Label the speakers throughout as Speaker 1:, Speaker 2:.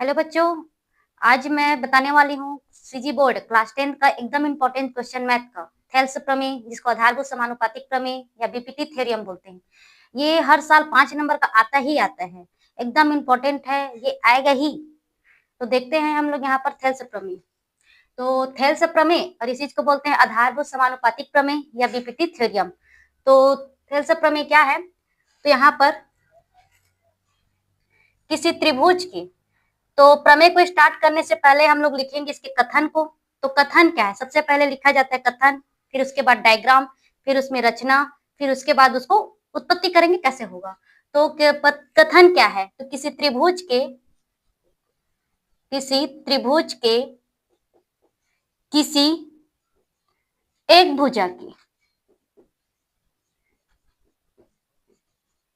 Speaker 1: Hello बच्चों, आज मैं बताने वाली हूँ सीजी बोर्ड क्लास 10 का एकदम इम्पोर्टेंट क्वेश्चन मैथ का थेल्स प्रमेय, जिसको आधारभूत समानुपातिक प्रमेय या बीपीटी थ्योरम बोलते हैं। ये हर साल 5 नंबर का आता ही आता है, एकदम इम्पोर्टेंट है, ये आएगा ही। तो देखते हैं हम लोग यहाँ पर थेल्स प्रमेय। तो थेल्स प्रमेय और इसी को बोलते हैं आधारभूत समानुपातिक प्रमेय या बीपीटी थ्योरम। तो थेल्स प्रमेय क्या है? तो यहाँ पर किसी त्रिभुज की, तो प्रमेय को स्टार्ट करने से पहले हम लोग लिखेंगे इसके कथन को। तो कथन क्या है? सबसे पहले लिखा जाता है कथन, फिर उसके बाद डायग्राम, फिर उसमें रचना, फिर उसके बाद उसको उत्पत्ति करेंगे कैसे होगा। तो कथन क्या है? तो किसी त्रिभुज के किसी एक भुजा की,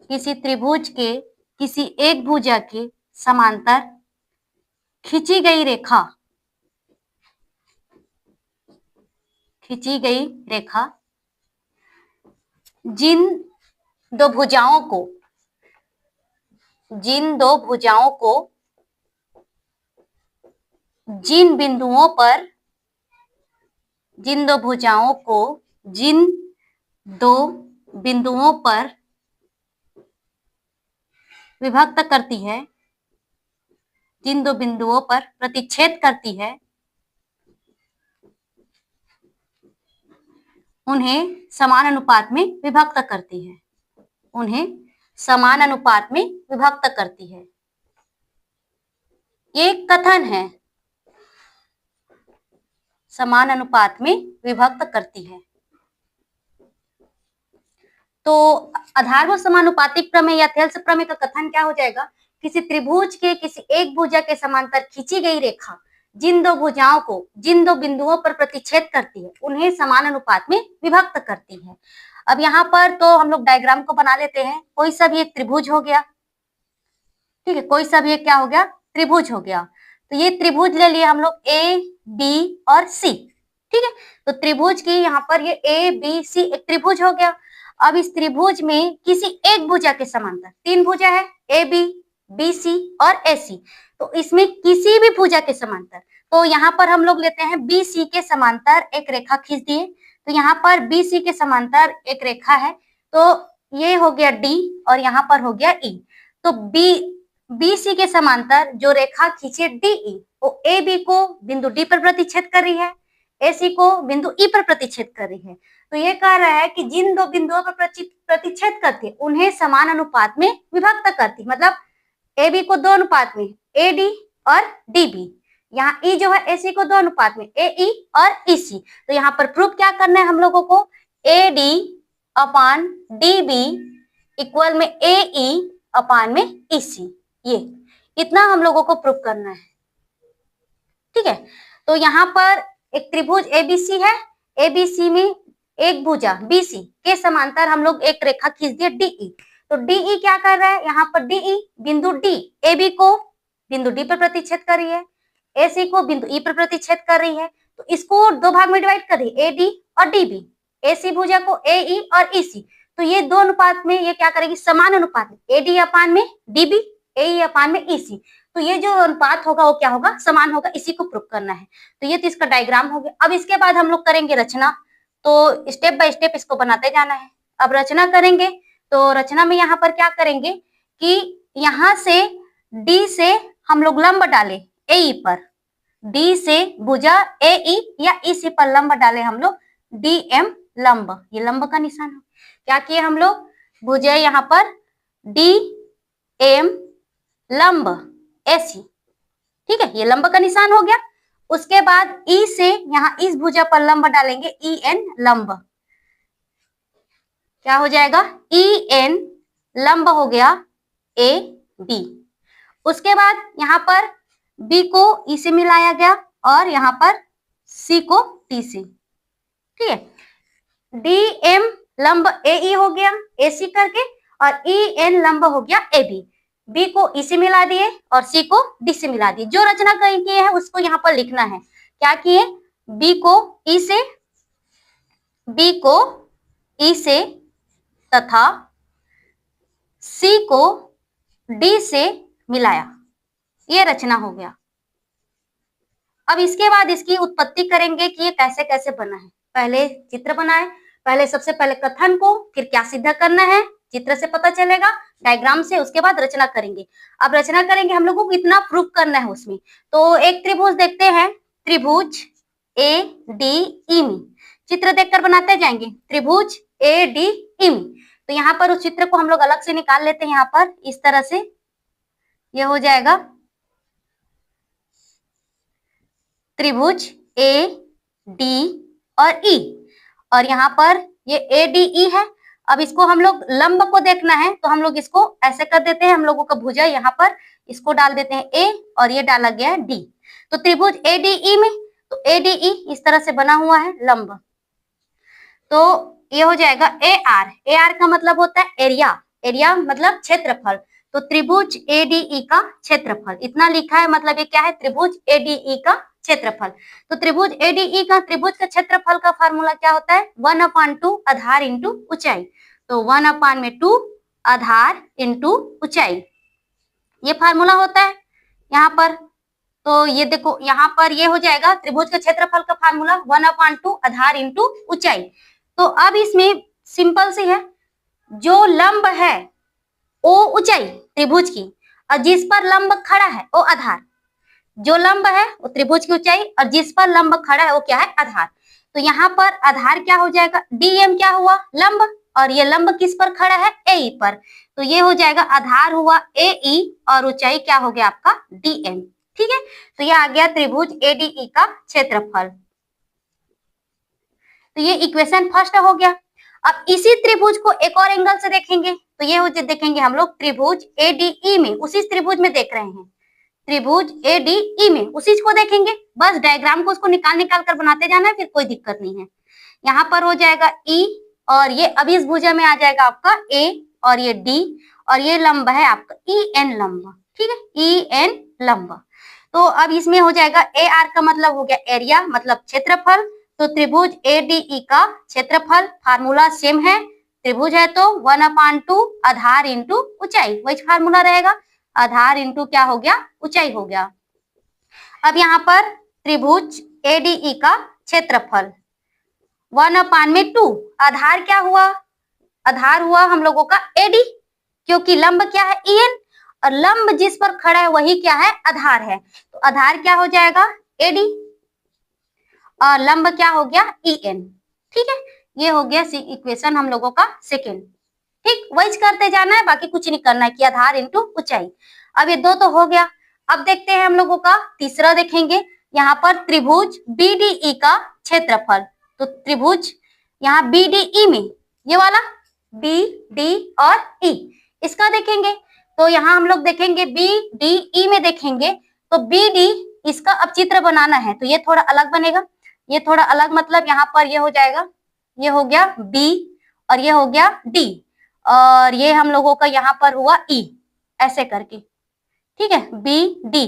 Speaker 1: किसी त्रिभुज के किसी एक भुजा के समांतर खींची गई रेखा, जिन दो भुजाओं को जिन दो भुजाओं को जिन बिंदुओं पर जिन दो भुजाओं को जिन दो बिंदुओं पर विभक्त करती है, जिन दो बिंदुओं पर प्रतिच्छेद करती है, उन्हें समान अनुपात में विभक्त करती है, उन्हें समान अनुपात में विभक्त करती है। ये कथन है, समान अनुपात में विभक्त करती है। तो आधारभूत समानुपातिक प्रमेय या थेल्स प्रमेय का कथन क्या हो जाएगा? किसी त्रिभुज के किसी एक भुजा के समांतर खींची गई रेखा जिन दो भुजाओं को जिन दो बिंदुओं पर प्रतिच्छेद करती है, उन्हें समान अनुपात में विभक्त करती है। अब यहाँ पर तो हम लोग डायग्राम को बना लेते हैं। कोई सा भी एक त्रिभुज हो गया, ठीक है, कोई सा भी एक क्या हो गया? त्रिभुज हो गया। तो ये त्रिभुज ले लिए हम लोग ए बी और सी, ठीक है। तो त्रिभुज की यहाँ पर ये ए बी सी एक त्रिभुज हो गया। अब इस त्रिभुज में किसी एक भुजा के समांतर, तीन भुजा है ए बी बी सी और ए सी, तो इसमें किसी भी भुजा के समांतर, तो यहाँ पर हम लोग लेते हैं बी सी के समांतर एक रेखा खींच दिए। तो यहाँ पर बी सी के समांतर एक रेखा है, तो ये हो गया डी और यहाँ पर हो गया ई। तो बी सी के समांतर जो रेखा खींचे डी ई, वो ए बी को बिंदु डी पर प्रतिच्छेद कर रही है, ए सी को बिंदु ई पर प्रतिच्छेद कर रही है। तो ये कह रहा है कि जिन दो बिंदुओं पर प्रतिच्छेद करती है, उन्हें समान अनुपात में विभक्त करती, मतलब ए बी को दो अनुपात में, ए डी और डी बी। यहाँ ई जो है ए सी को दो अनुपात में, ए ई और ई सी। तो यहाँ पर प्रूफ क्या करना है हम लोगों को? A D upon D B equal में ए ई अपान में ई सी, ये इतना हम लोगों को प्रूफ करना है, ठीक है। तो यहाँ पर एक त्रिभुज एबीसी है, एबीसी में एक भुजा बीसी के समांतर हम लोग एक रेखा खींच दिए डीई। तो डीई क्या कर रहा है? यहाँ पर डीई बिंदु डी ए बी को बिंदु डी पर प्रतिच्छेद कर रही है, ए सी को बिंदु ई पर प्रतिच्छेद कर रही है। तो इसको दो भाग में डिवाइड कर रही है, ए डी और डी बी, ए सी भुजा को ए ई और ई सी। तो ये दो अनुपात में ये क्या करेगी? समान अनुपात में, ए डी अपान में डी बी, ए ई अपान में ई सी। तो ये जो अनुपात होगा वो क्या होगा? समान होगा, इसी को प्रूव करना है। तो ये तो इसका डायग्राम हो गया। अब इसके बाद हम लोग करेंगे रचना, तो स्टेप बाय स्टेप इसको बनाते जाना है। अब रचना करेंगे, तो रचना में यहाँ पर क्या करेंगे कि यहाँ से डी से हम लोग लंब डाले ए ई पर, डी से भुजा ए ई या ई सी पर लंब डाले हम लोग डी एम लंब, ये लंब का निशान है। क्या किए हम लोग? भुजा यहाँ पर डी एम लंब ऐसी, ठीक है, ये लंब का निशान हो गया। उसके बाद ई से यहाँ इस भुजा पर लंब डालेंगे ई एन लंब, क्या हो जाएगा? ई एन लंब हो गया ए बी। उसके बाद यहाँ पर बी को ई से मिलाया गया और यहाँ पर सी को टी से, ठीक है। डी एम लंब ए ई हो गया ए सी करके, और ई एन लंब हो गया ए बी। बी को ई से मिला दिए और सी को डी से मिला दिए। जो रचना किए हैं उसको यहाँ पर लिखना है। क्या किए? बी को ई से तथा सी को डी से मिलाया, ये रचना हो गया। अब इसके बाद इसकी उत्पत्ति करेंगे कि ये कैसे कैसे बना है। पहले चित्र बनाए, पहले सबसे पहले कथन को, फिर क्या सिद्ध करना है चित्र से पता चलेगा, डायग्राम से, उसके बाद रचना करेंगे। अब रचना करेंगे, हम लोगों को इतना प्रूफ करना है उसमें। तो एक त्रिभुज देखते हैं, त्रिभुज ए डी ई में, चित्र देखकर बनाते जाएंगे। त्रिभुज ए डी ई में, तो यहाँ पर उस चित्र को हम लोग अलग से निकाल लेते हैं। यहाँ पर इस तरह से ये हो जाएगा त्रिभुज ए डी और ई, और यहाँ पर ये ए डी ई है। अब इसको हम लोग लंब को देखना है, तो हम लोग इसको ऐसे कर देते हैं, हम लोगों का भुजा यहाँ पर इसको डाल देते हैं ए, और ये डाला गया है डी। तो त्रिभुज ए डी ई में, तो ए डी ई इस तरह से बना हुआ है लंब। तो ये हो जाएगा ए आर। ए आर का मतलब होता है एरिया, एरिया मतलब क्षेत्रफल। तो त्रिभुज ए डी ई का क्षेत्रफल इतना लिखा है, मतलब ये क्या है, त्रिभुज ए डी ई का क्षेत्रफल। तो त्रिभुज ए डी ई का, त्रिभुज का क्षेत्रफल का फार्मूला क्या होता है, 1/2 आधार इंटू ऊंचाई। तो 1/2 आधार इंटू ऊंचाई, ये फार्मूला होता है यहाँ पर। तो ये देखो यहाँ पर ये हो जाएगा त्रिभुज के क्षेत्रफल का फार्मूला 1/2 आधार इंटू ऊंचाई। तो अब इसमें सिंपल सी है, जो लंब है वो ऊंचाई त्रिभुज की, और जिस पर लंब खड़ा है वो आधार। जो लंब है वो त्रिभुज की ऊंचाई, और जिस पर लंब खड़ा है वो क्या है, आधार। तो यहाँ पर आधार क्या हो जाएगा, डीएम क्या हुआ, लंब, और ये लंब किस पर खड़ा है, ए पर। तो ये हो जाएगा आधार हुआ ए ई, और ऊंचाई क्या हो गया आपका, डीएम। ठीक है, तो ये आ गया त्रिभुज एडीई का क्षेत्रफल। तो ये इक्वेशन फर्स्ट हो गया। अब इसी त्रिभुज को एक और एंगल से देखेंगे, तो ये हो देखेंगे हम लोग त्रिभुज एडीई में, उसी त्रिभुज में देख रहे हैं, त्रिभुज एडीई में उसी को देखेंगे। बस डायग्राम को उसको निकाल निकाल कर बनाते जाना है, फिर कोई दिक्कत नहीं है। यहाँ पर हो जाएगा ई, और ये अभी इस भुजा में आ जाएगा आपका ए, और ये डी, और ये लंब है आपका ई एन लंब। ठीक है, ई एन लंब। तो अब इसमें हो जाएगा ए आर का मतलब हो गया एरिया, मतलब क्षेत्रफल। तो त्रिभुज एडीई का क्षेत्रफल फार्मूला सेम है, त्रिभुज है तो 1/2 आधार इंटू ऊंचाई, वही फार्मूला रहेगा, आधार इंटू क्या हो गया, ऊंचाई हो गया। अब यहाँ पर त्रिभुज एडीई का क्षेत्रफल 1/2, आधार क्या हुआ, आधार हुआ हम लोगों का एडी, क्योंकि लंब क्या है ईएन, और लंब जिस पर खड़ा है वही क्या है, आधार है। तो आधार क्या हो जाएगा, एडी, और लंब क्या हो गया, ईएन। ठीक है, ये हो गया इक्वेशन हम लोगों का सेकेंड। ठीक, वही करते जाना है, बाकी कुछ नहीं करना है, कि आधार इंटू ऊंचाई। अब ये दो तो हो गया। अब देखते हैं हम लोगों का तीसरा, देखेंगे यहाँ पर त्रिभुज बीडीई का क्षेत्रफल। तो त्रिभुज यहाँ बीडीई में, ये वाला बी डी और ई, इसका देखेंगे। तो यहाँ हम लोग देखेंगे बी डी ई में देखेंगे, तो बी डी इसका अब चित्र बनाना है, तो ये थोड़ा अलग बनेगा, ये थोड़ा अलग, मतलब यहाँ पर ये हो जाएगा, ये हो गया बी, और ये हो गया डी, और ये हम लोगों का यहाँ पर हुआ ई, ऐसे करके। ठीक है, बी डी।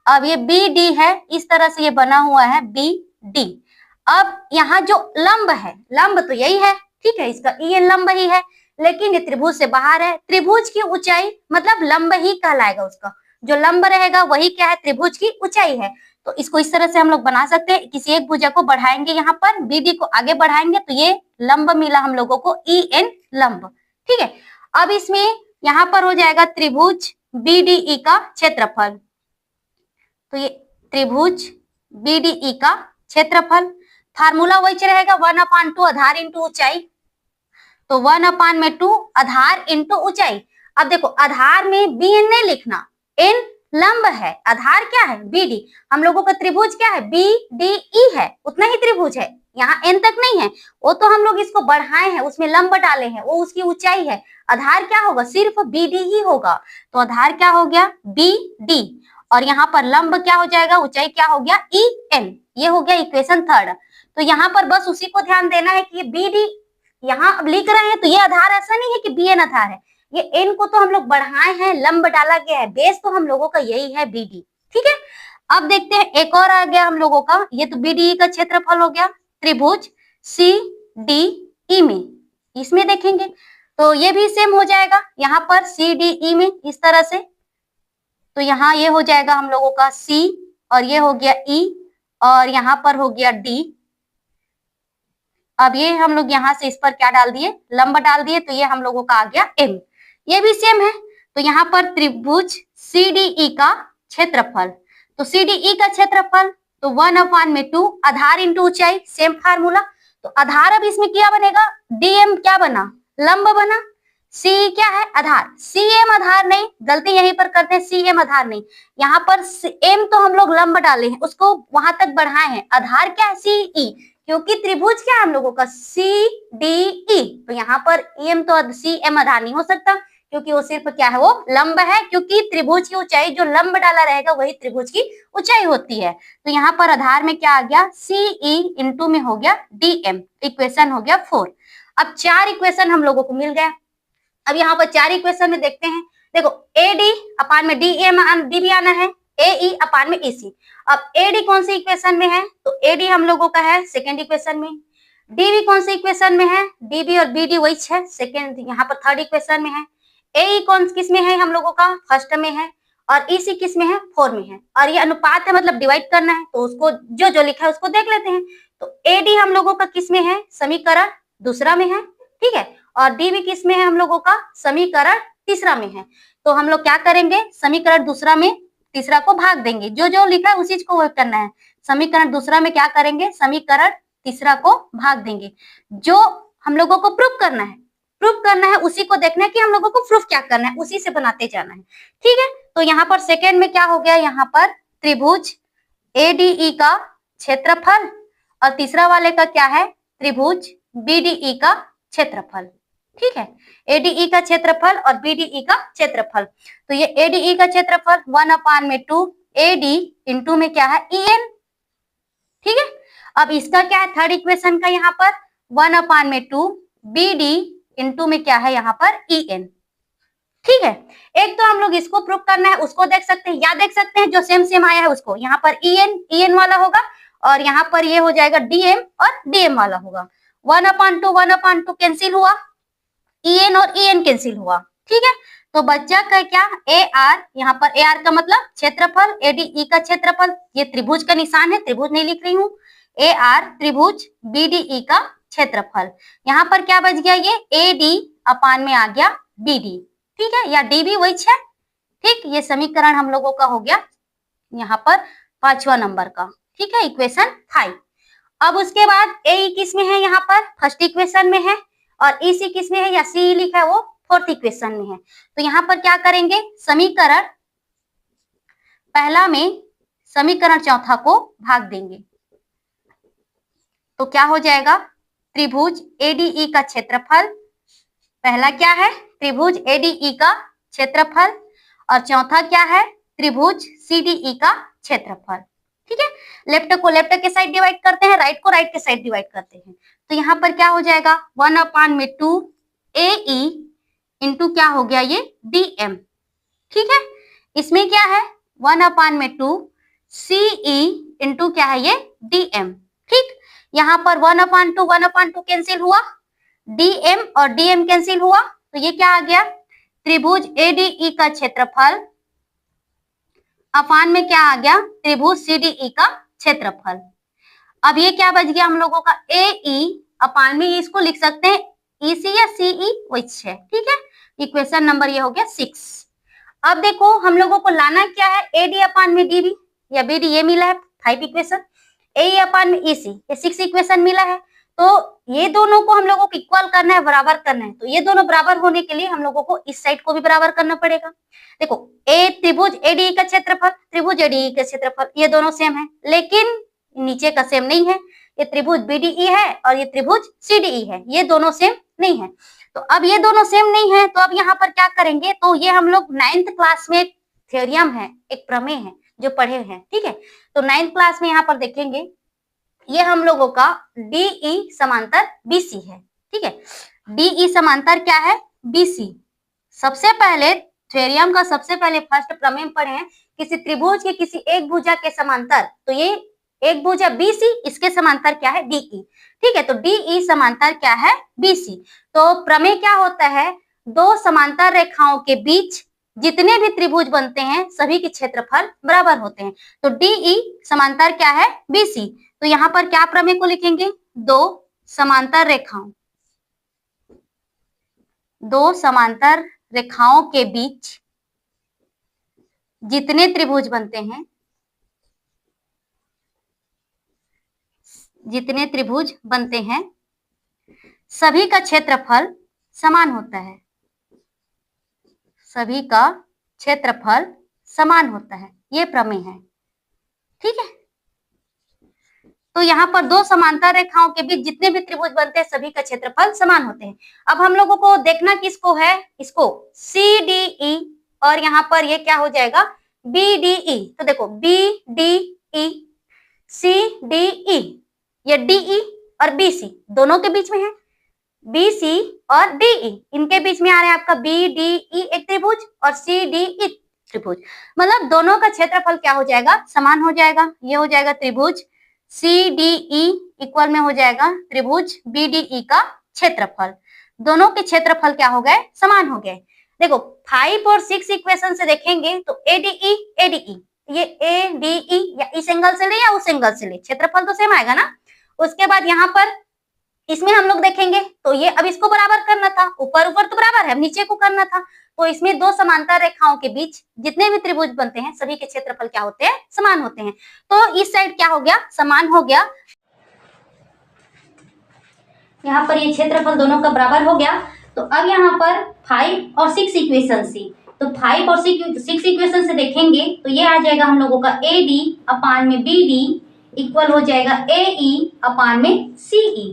Speaker 1: अब ये बी डी है, इस तरह से ये बना हुआ है बी डी। अब यहाँ जो लंब है, लंब तो यही है, ठीक है, इसका ई एन लंब ही है, लेकिन ये त्रिभुज से बाहर है। त्रिभुज की ऊंचाई मतलब लंब ही कहलाएगा, उसका जो लंब रहेगा वही क्या है, त्रिभुज की ऊंचाई है। तो इसको इस तरह से हम लोग बना सकते हैं, किसी एक भुजा को बढ़ाएंगे, यहाँ पर बीडी को आगे बढ़ाएंगे, तो ये लंब मिला हम लोगों को ई एन लंब। ठीक है, अब इसमें यहाँ पर हो जाएगा त्रिभुज बीडीई का क्षेत्रफल। तो ये त्रिभुज बीडीई का क्षेत्रफल फार्मूला वही रहेगा 1/2 आधार इंटू ऊंचाई। तो 1/2 आधार इंटू ऊंचाई। अब देखो आधार में बी एन नहीं लिखना, एन लंब है, आधार क्या है, बी डी। हम लोगों का त्रिभुज क्या है, बी डी ई है, उतना ही त्रिभुज है, यहाँ एन तक नहीं है, वो तो हम लोग इसको बढ़ाए हैं, उसमें लंब डाले हैं, वो उसकी ऊंचाई है। आधार क्या होगा, सिर्फ बी डी ही होगा। तो आधार क्या हो गया, बी डी, और यहाँ पर लंब क्या हो जाएगा, ऊंचाई क्या हो गया, ई एन। ये हो गया इक्वेशन थर्ड। तो यहाँ पर बस उसी को ध्यान देना है कि ये बी डी यहाँ अब लिख रहे हैं, तो ये आधार ऐसा नहीं है कि बी एन आधार है, ये एन को तो हम लोग बढ़ाए हैं, लंब डाला गया है, बेस तो हम लोगों का यही है बी डी। ठीक है, अब देखते हैं एक और आ गया हम लोगों का, ये तो बीडीई का क्षेत्रफल हो गया त्रिभुज सी डी ई में, इसमें देखेंगे तो ये भी सेम हो जाएगा, यहाँ पर सी डी ई में इस तरह से। तो यहाँ ये हो जाएगा हम लोगों का C, और ये हो गया E, और यहाँ पर हो गया D। अब ये हम लोग यहाँ से इस पर क्या डाल दिए, लंब डाल दिए, तो ये हम लोगों का आ गया M। ये भी सेम है, तो यहाँ पर त्रिभुज CDE का क्षेत्रफल, तो CDE का क्षेत्रफल तो 1/2 आधार इंटू ऊंचाई, सेम फार्मूला। तो आधार अब इसमें क्या बनेगा, DM क्या बना, लंब बना, C क्या है, आधार, CM आधार नहीं, गलती यहीं पर करते हैं, CM आधार नहीं, यहाँ पर M तो हम लोग लंब डाले हैं, उसको वहां तक बढ़ाए हैं, आधार क्या है CE, क्योंकि त्रिभुज क्या है हम लोगों का CDE, तो यहाँ पर EM तो CM आधार नहीं हो सकता, क्योंकि वो सिर्फ क्या है, वो लंब है, क्योंकि त्रिभुज की ऊंचाई जो लंब डाला रहेगा वही त्रिभुज की ऊंचाई होती है। तो यहाँ पर आधार में क्या आ गया, CE इंटू में हो गया DM, इक्वेशन हो गया 4। अब 4 इक्वेशन हम लोगों को मिल गया। अब यहाँ पर 4 इक्वेशन में देखते हैं, देखो AD अपान में D भी आना है, AE अपान में EC। अब AD कौन सी इक्वेशन में है, तो AD हम लोगों का है सेकेंड इक्वेशन में, DB कौन सी इक्वेशन में है, DB और BD वही है, सेकेंड यहाँ पर थर्ड इक्वेशन में है। AE कौन किस में है हम लोगों का, फर्स्ट में है, और EC किस में है, 4 में है, और ये अनुपात है मतलब डिवाइड करना है, तो उसको जो जो लिखा है उसको देख लेते हैं। तो AD हम लोगों का किस में है, समीकरण दूसरा में है, ठीक है, और DB किस में है हम लोगों का, समीकरण तीसरा में है। तो हम लोग क्या करेंगे, समीकरण दूसरा में तीसरा को भाग देंगे, जो जो लिखा है उसी को वो करना है। समीकरण दूसरा में क्या करेंगे, समीकरण तीसरा को भाग देंगे, जो हम लोगों को प्रूफ करना है उसी को देखना है कि हम लोगों को प्रूफ क्या करना है, उसी से बनाते जाना है, ठीक है। तो यहाँ पर सेकेंड में क्या हो गया, यहाँ पर त्रिभुज ADE का क्षेत्रफल, और तीसरा वाले का क्या है, त्रिभुज BDE का क्षेत्रफल, ठीक है, ADE का क्षेत्रफल और BDE का क्षेत्रफल। तो ये ADE का क्षेत्रफल 1/2 AD इंटू में क्या है, EN, ठीक है। अब इसका क्या है, थर्ड इक्वेशन का यहाँ पर 1/2 BD इंटू में क्या है यहाँ पर EN, ठीक है। एक तो हम लोग इसको प्रूफ करना है, उसको देख सकते हैं, या देख सकते हैं जो सेम सेम आया है उसको, यहाँ पर EN वाला होगा, और यहाँ पर ये हो जाएगा DM और DM वाला होगा। 1/2 कैंसिल हुआ, EN और EN कैंसिल हुआ, ठीक है। तो बच्चा का क्या, AR, यहाँ पर AR का मतलब क्षेत्रफल, ADE का क्षेत्रफल, ये त्रिभुज का निशान है, त्रिभुज नहीं लिख रही हूँ, AR त्रिभुज BDE का क्षेत्रफल। यहाँ पर क्या बच गया, ये AD अपान में आ गया BD, ठीक है, या DB वही है, ठीक। ये समीकरण हम लोगों का हो गया यहाँ पर 5वां नंबर का, ठीक है, इक्वेशन 5। अब उसके बाद AE किस में है, यहाँ पर फर्स्ट इक्वेशन में है, और EC किस में है, या CE लिखा है वो फोर्थ इक्वेशन में है। तो यहाँ पर क्या करेंगे, समीकरण पहला में समीकरण चौथा को भाग देंगे, तो क्या हो जाएगा, त्रिभुज ADE का क्षेत्रफल, पहला क्या है, त्रिभुज ADE का क्षेत्रफल, और चौथा क्या है, त्रिभुज CDE का क्षेत्रफल, ठीक है। लेफ्ट को लेफ्ट के साइड डिवाइड करते हैं, राइट को राइट के साइड डिवाइड करते हैं, तो यहाँ पर क्या हो जाएगा, 1/2 AE इंटू क्या हो गया, ये DM, ठीक है। इसमें क्या है, 1/2 CE इंटू क्या है, ये DM, ठीक। यहाँ पर 1/2 कैंसिल हुआ, DM और DM कैंसिल हुआ, तो ये क्या आ गया, त्रिभुज ADE का क्षेत्रफल अपान में क्या आ गया, त्रिभुज CDE का क्षेत्रफल। अब ये क्या बच गया हम लोगों का, AE अपान में, इसको लिख सकते हैं EC या CE वही है, ठीक है। इक्वेशन नंबर ये हो गया 6। अब देखो हम लोगों को लाना क्या है, AD अपान में DB या BD, ये मिला है 5 इक्वेशन, AE अपान में EC, ये 6 इक्वेशन मिला है। तो ये दोनों को हम लोगों को इक्वल करना है, बराबर करना है, तो ये दोनों बराबर होने के लिए हम लोगों को इस साइड को भी बराबर करना पड़ेगा। देखो त्रिभुज ADE का क्षेत्रफल, त्रिभुज ADE का क्षेत्रफल, ये दोनों सेम है, लेकिन नीचे का सेम नहीं है, ये त्रिभुज BDE है और ये त्रिभुज CDE है, ये दोनों सेम नहीं है। तो अब ये दोनों सेम नहीं है, तो अब यहाँ पर क्या करेंगे, तो ये हम लोग 9th क्लास में एक थ्योरम है, एक प्रमेय है जो पढ़े हैं, ठीक है। तो 9th क्लास में यहाँ पर देखेंगे, ये हम लोगों का DE समांतर BC है, ठीक है। DE समांतर क्या है, BC। सबसे पहले थ्योरम का सबसे पहले फर्स्ट प्रमेय पढ़े हैं, किसी त्रिभुज के किसी एक भुजा के समांतर, तो ये एक भुजा BC, इसके समांतर क्या है, DE, ठीक है। तो DE समांतर क्या है, BC। तो प्रमेय क्या होता है, दो समांतर रेखाओं के बीच जितने भी त्रिभुज बनते हैं सभी के क्षेत्रफल बराबर होते हैं। तो DE समांतर क्या है BC। तो यहाँ पर क्या प्रमेय को लिखेंगे, दो समांतर रेखाओं के बीच जितने त्रिभुज बनते हैं सभी का क्षेत्रफल समान होता है, ये प्रमेय है। ठीक है, तो यहाँ पर दो समांतर रेखाओं के बीच जितने भी त्रिभुज बनते हैं सभी का क्षेत्रफल समान होते हैं। अब हम लोगों को देखना किसको है, इसको CDE और यहाँ पर ये क्या हो जाएगा BDE। तो देखो BDE CDE, ये DE और BC दोनों के बीच में है, BC और DE इनके बीच में आ रहा है आपका BDE एक त्रिभुज और CDE त्रिभुज, मतलब दोनों का क्षेत्रफल क्या हो जाएगा समान हो जाएगा। ये हो जाएगा त्रिभुज CDE इक्वल में हो जाएगा त्रिभुज BDE का क्षेत्रफल, दोनों के क्षेत्रफल क्या हो गए समान हो गए। देखो 5 और 6 इक्वेशन से देखेंगे तो ADE ये ADE या इस एंगल से ले या उस एंगल से ले क्षेत्रफल तो सेम आएगा ना। उसके बाद यहाँ पर इसमें हम लोग देखेंगे तो ये अब इसको बराबर करना था, ऊपर तो बराबर है, नीचे को करना था। तो इसमें दो समांतर रेखाओं के बीच जितने भी त्रिभुज बनते हैं सभी के क्षेत्रफल क्या होते हैं समान होते हैं। तो इस साइड क्या हो गया समान हो गया, यहाँ पर ये क्षेत्रफल दोनों का बराबर हो गया। तो अब यहाँ पर 5 और 6 इक्वेशन से, तो 5 और 6 इक्वेशन से देखेंगे तो ये आ जाएगा हम लोगों का AD अपान में BD इक्वल हो जाएगा AE अपान में CE।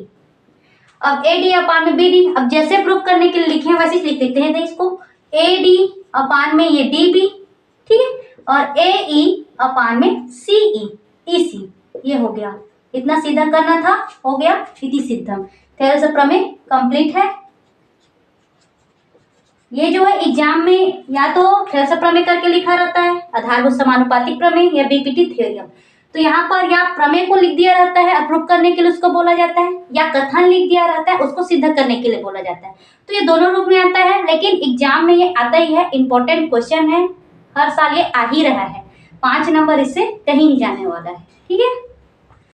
Speaker 1: अब AD अपान में BD, अब जैसे प्रूव करने के लिए लिखे हैं वैसे लिख देते हैं इसको, AD अपान में ये DB, ठीक है, और AE अपान में CE EC, ये हो गया। इतना सीधा करना था, हो गया, इति सिद्धम। थेरस प्रमेय कंप्लीट है। ये जो है एग्जाम में या तो थेरस प्रमेय करके लिखा रहता है, आधारभूत समानुपातिक प्रमेय या BPT थ्योरम। तो यहाँ पर या प्रमेय को लिख दिया रहता है अप्रूव करने के लिए उसको बोला जाता है, या कथन लिख दिया रहता है उसको सिद्ध करने के लिए बोला जाता है। तो ये दोनों रूप में आता है, लेकिन एग्जाम में ये आता ही है, इंपॉर्टेंट क्वेश्चन है, हर साल ये आ ही रहा है, 5 नंबर इससे कहीं नहीं जाने वाला है। ठीक है।